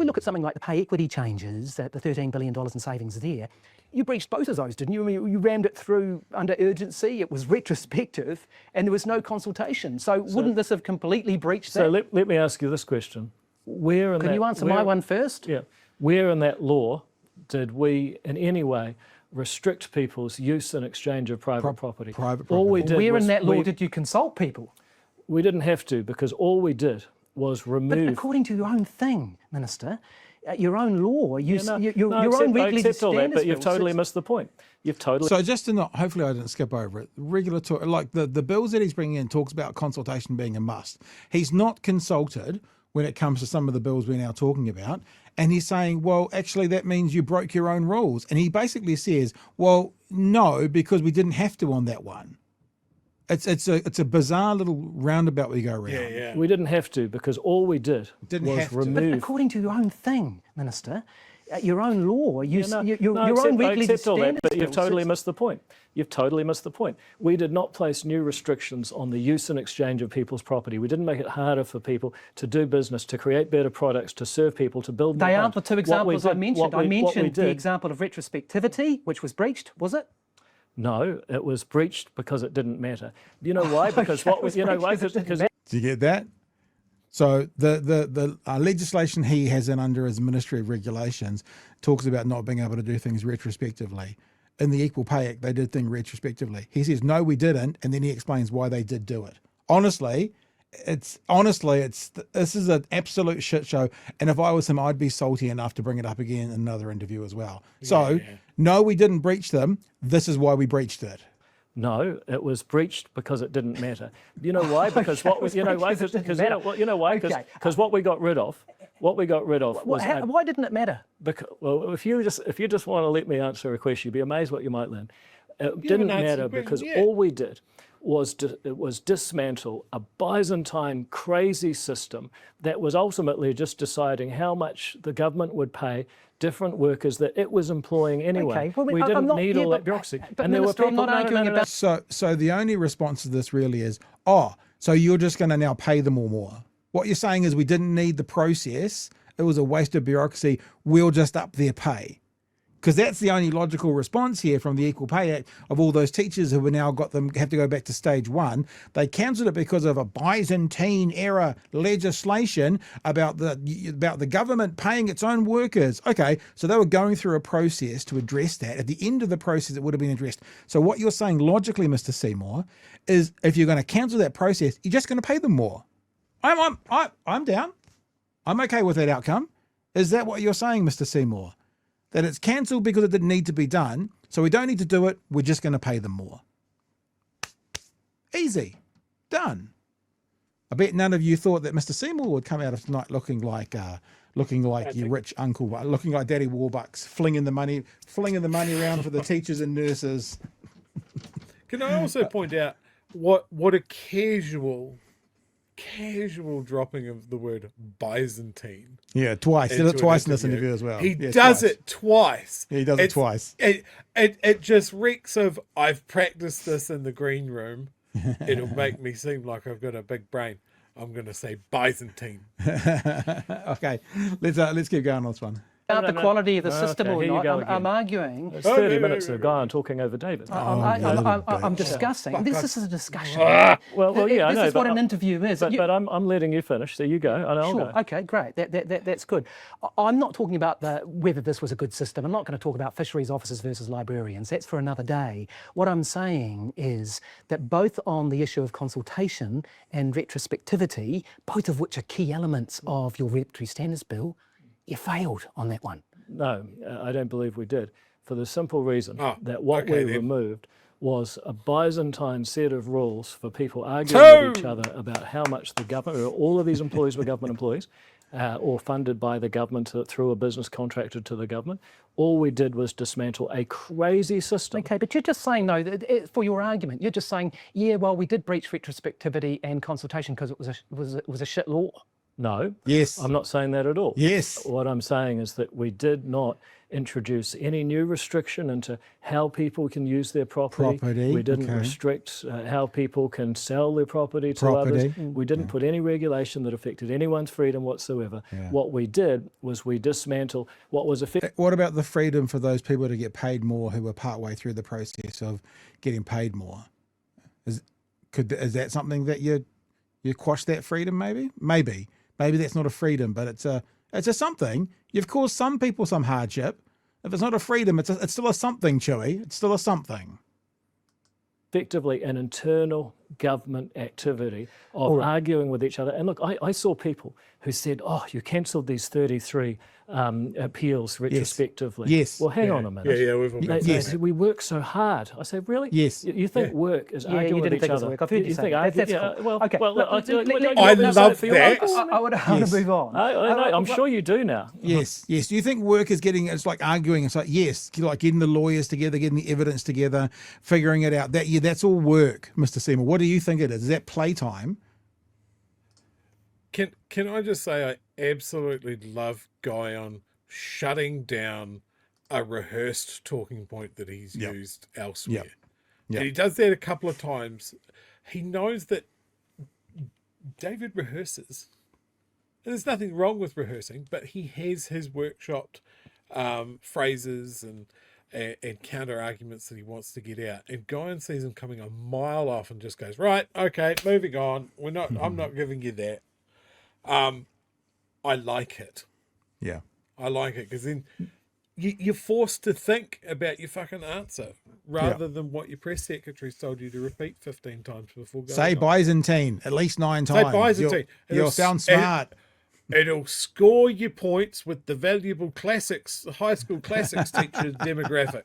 we look at something like the pay equity changes, the $13 billion in savings there, you breached both of those, didn't you? I mean, you rammed it through under urgency, it was retrospective, and there was no consultation. So wouldn't this have completely breached that? So let me ask you this question. Can you answer my one first? Yeah. Where in that law did we in any way restrict people's use and exchange of private property? All we did Where in that law did you consult people? We didn't have to, because all we did was remove... But according to your own thing, Minister, your own law, your own regulatory standards all that, but you've bill totally says... missed the point. You've totally... So just to not, hopefully I didn't skip over it, regulatory, like the bills that he's bringing in talks about consultation being a must. He's not consulted when it comes to some of the bills we're now talking about. And he's saying, well, actually that means you broke your own rules. And he basically says, well, no, because we didn't have to on that one. It's a bizarre little roundabout we go around. Yeah. We didn't have to, because all we did was remove... But according to your own thing, Minister, your own law, your own regulatory standards all that, but you've bill totally says... missed the point. You've totally missed the point. We did not place new restrictions on the use and exchange of people's property. We didn't make it harder for people to do business, to create better products, to serve people, to build more They homes. aren't the two examples I mentioned. I mentioned the example of retrospectivity, which was breached, was it? No, it was breached because it didn't matter. You know why? Because because Do you get that? So the legislation he has in under his Ministry of Regulations talks about not being able to do things retrospectively. In the Equal Pay Act, they did things retrospectively. He says, no, we didn't, and then he explains why they did do it. Honestly, this is an absolute shit show. And if I was him, I'd be salty enough to bring it up again in another interview as well. No, we didn't breach them. This is why we breached it. No, it was breached because it didn't matter. You know why? Because what we got rid of. What we got rid of was... Why didn't it matter? Because, well, if you just want to let me answer a question, you'd be amazed what you might learn. It didn't matter because all we did was dismantle a Byzantine crazy system that was ultimately just deciding how much the government would pay different workers that it was employing anyway. Okay, well, we didn't need all that bureaucracy. But and Minister, I'm not arguing about... So the only response to this really is, so you're just going to now pay them all more. What you're saying is we didn't need the process. It was a waste of bureaucracy. We'll just up their pay. Because that's the only logical response here from the Equal Pay Act of all those teachers who have now have to go back to stage one. They cancelled it because of a Byzantine era legislation about the government paying its own workers. Okay, so they were going through a process to address that. At the end of the process, it would have been addressed. So what you're saying logically, Mr. Seymour, is if you're going to cancel that process, you're just going to pay them more. I'm down. I'm okay with that outcome. Is that what you're saying, Mr. Seymour? That it's cancelled because it didn't need to be done, so we don't need to do it, we're just going to pay them more. Easy. Done. I bet none of you thought that Mr. Seymour would come out of tonight looking like your rich uncle, looking like Daddy Warbucks, flinging the money around for the teachers and nurses. Can I also point out what a casual dropping of the word Byzantine. Yeah, twice. He did it twice in this interview as well. He does it twice. Yeah, he does it twice. It just reeks of, I've practiced this in the green room. It'll make me seem like I've got a big brain. I'm going to say Byzantine. Okay, let's keep going on this one. About the quality of the system or not, I'm arguing. It's 30 minutes of Guy talking over David. I'm discussing. This is a discussion. Well, yeah, I know. This is what an interview is. But I'm letting you finish, so you go, and I'll go. Okay, great. That's good. I'm not talking about whether this was a good system. I'm not going to talk about fisheries officers versus librarians. That's for another day. What I'm saying is that both on the issue of consultation and retrospectivity, both of which are key elements of your Regulatory Standards Bill, you failed on that one. No, I don't believe we did, for the simple reason that what we removed was a Byzantine set of rules for people arguing with each other about how much the government, or all of these employees were government employees, or funded by the government through a business contracted to the government. All we did was dismantle a crazy system. Okay, but you're just saying, no, for your argument, you're just saying, yeah, well, we did breach retrospectivity and consultation because it was a shit law. No. Yes. I'm not saying that at all. Yes. What I'm saying is that we did not introduce any new restriction into how people can use their property. We didn't restrict how people can sell their property to others. We didn't put any regulation that affected anyone's freedom whatsoever. What we did was we dismantled what was effective. What about the freedom for those people to get paid more who were partway through the process of getting paid more? Is that something that you quash that freedom? Maybe that's not a freedom, but it's a something. You've caused some people some hardship. If it's not a freedom, it's still a something, Chewie. It's still a something. Effectively an internal government activity of arguing with each other. And look, I saw people who said, oh, you cancelled these 33 appeals retrospectively. Yes. Well, hang on a minute. Yeah, we've all They said, we work so hard. I say, really? Yes. You think work is arguing you with didn't each think it was other? work. I've heard you say that. That's cool. Well, okay. Well, I love that. I want to move on. I'm sure you do now. Yes. Do you think work is it's like arguing? It's like, yes, like getting the lawyers together, getting the evidence together, figuring it out. That's all work, Mr. Seymour. What do you think it is? Is that playtime? Can I just say I absolutely love Guyon shutting down a rehearsed talking point that he's used elsewhere. And he does that a couple of times. He knows that David rehearses. And there's nothing wrong with rehearsing, but he has his workshopped phrases and counter arguments that he wants to get out. And Guyon sees him coming a mile off and just goes, right, okay, moving on. I'm not giving you that. I like it. Yeah. I like it because then you're forced to think about your fucking answer rather than what your press secretary's told you to repeat 15 times before going. Say Byzantine at least 9 times. Say Byzantine. You'll sound smart. It'll score your points with the valuable classics, high school classics teacher demographic.